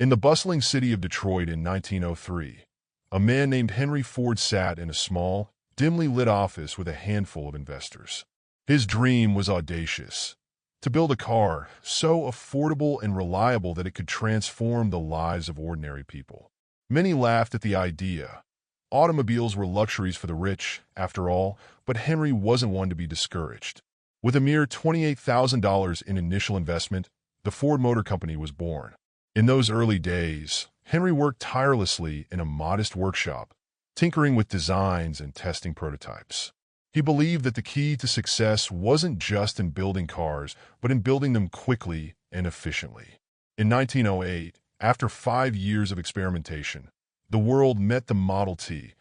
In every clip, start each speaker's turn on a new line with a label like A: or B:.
A: In the bustling city of Detroit in 1903, a man named Henry Ford sat in a small, dimly lit office with a handful of investors. His dream was audacious: to build a car so affordable and reliable that it could transform the lives of ordinary people. Many laughed at the idea. Automobiles were luxuries for the rich, after all, but Henry wasn't one to be discouraged. With a mere $28,000 in initial investment, the Ford Motor Company was born. In those early days, Henry worked tirelessly in a modest workshop, tinkering with designs and testing prototypes. He believed that the key to success wasn't just in building cars, but in building them quickly and efficiently. In 1908, after 5 years of experimentation, the world met the Model T,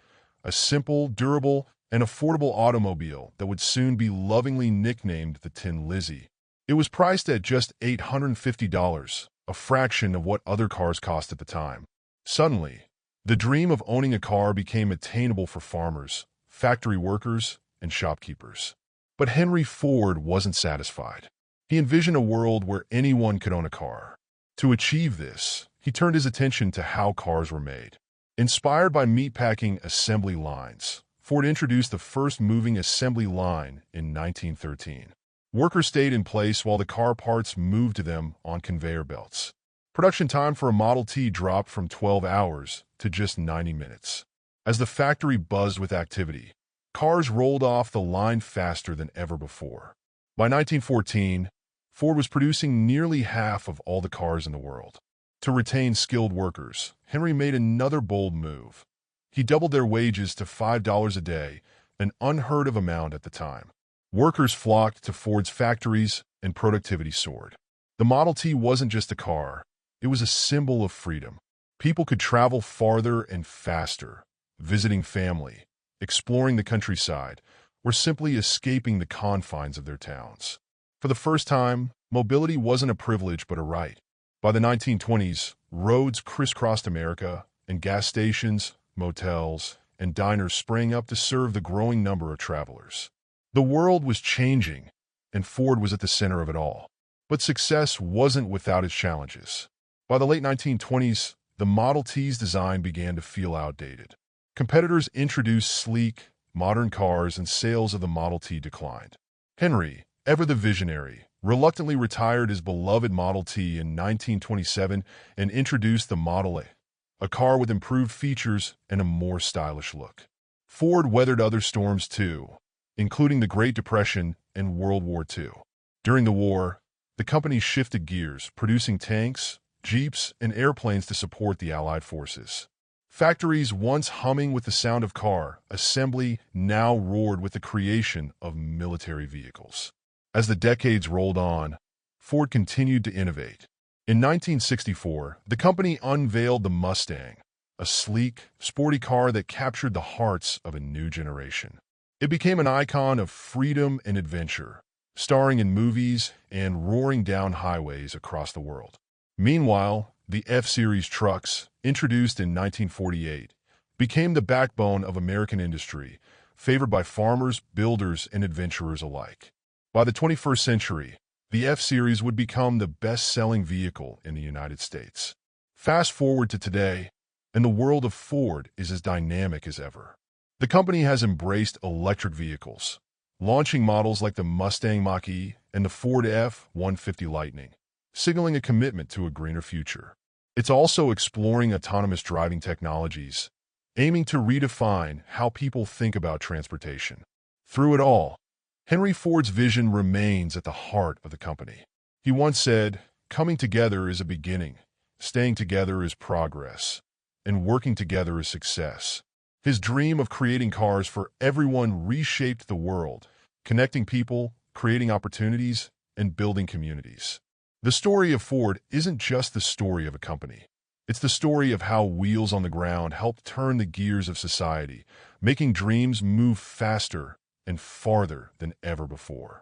A: a simple, durable, and affordable automobile that would soon be lovingly nicknamed the Tin Lizzie. It was priced at just $850, a fraction of what other cars cost at the time. Suddenly, the dream of owning a car became attainable for farmers, factory workers, and shopkeepers. But Henry Ford wasn't satisfied. He envisioned a world where anyone could own a car. To achieve this, he turned his attention to how cars were made. Inspired by meatpacking assembly lines, Ford introduced the first moving assembly line in 1913. Workers stayed in place while the car parts moved to them on conveyor belts. Production time for a Model T dropped from 12 hours to just 90 minutes. As the factory buzzed with activity, cars rolled off the line faster than ever before. By 1914, Ford was producing nearly half of all the cars in the world. To retain skilled workers, Henry made another bold move. He doubled their wages to $5 a day, an unheard of amount at the time. Workers flocked to Ford's factories and productivity soared. The Model T wasn't just a car, it was a symbol of freedom. People could travel farther and faster, visiting family, exploring the countryside, or simply escaping the confines of their towns. For the first time, mobility wasn't a privilege but a right. By the 1920s, roads crisscrossed America, and gas stations, motels, and diners sprang up to serve the growing number of travelers. The world was changing, and Ford was at the center of it all. But success wasn't without its challenges. By the late 1920s, the Model T's design began to feel outdated. Competitors introduced sleek, modern cars, and sales of the Model T declined. Henry, ever the visionary, reluctantly retired his beloved Model T in 1927 and introduced the Model A car with improved features and a more stylish look. Ford weathered other storms too, including the Great Depression and World War II. During the war, the company shifted gears, producing tanks, jeeps, and airplanes to support the Allied forces. Factories once humming with the sound of car assembly now roared with the creation of military vehicles. As the decades rolled on, Ford continued to innovate. In 1964, the company unveiled the Mustang, a sleek, sporty car that captured the hearts of a new generation. It became an icon of freedom and adventure, starring in movies and roaring down highways across the world. Meanwhile, the F-Series trucks, introduced in 1948, became the backbone of American industry, favored by farmers, builders, and adventurers alike. By the 21st century, the F-Series would become the best-selling vehicle in the United States. Fast forward to today, and the world of Ford is as dynamic as ever. The company has embraced electric vehicles, launching models like the Mustang Mach-E and the Ford F-150 Lightning, signaling a commitment to a greener future. It's also exploring autonomous driving technologies, aiming to redefine how people think about transportation. Through it all, Henry Ford's vision remains at the heart of the company. He once said, "Coming together is a beginning, staying together is progress, and working together is success." His dream of creating cars for everyone reshaped the world, connecting people, creating opportunities, and building communities. The story of Ford isn't just the story of a company. It's the story of how wheels on the ground helped turn the gears of society, making dreams move faster and farther than ever before.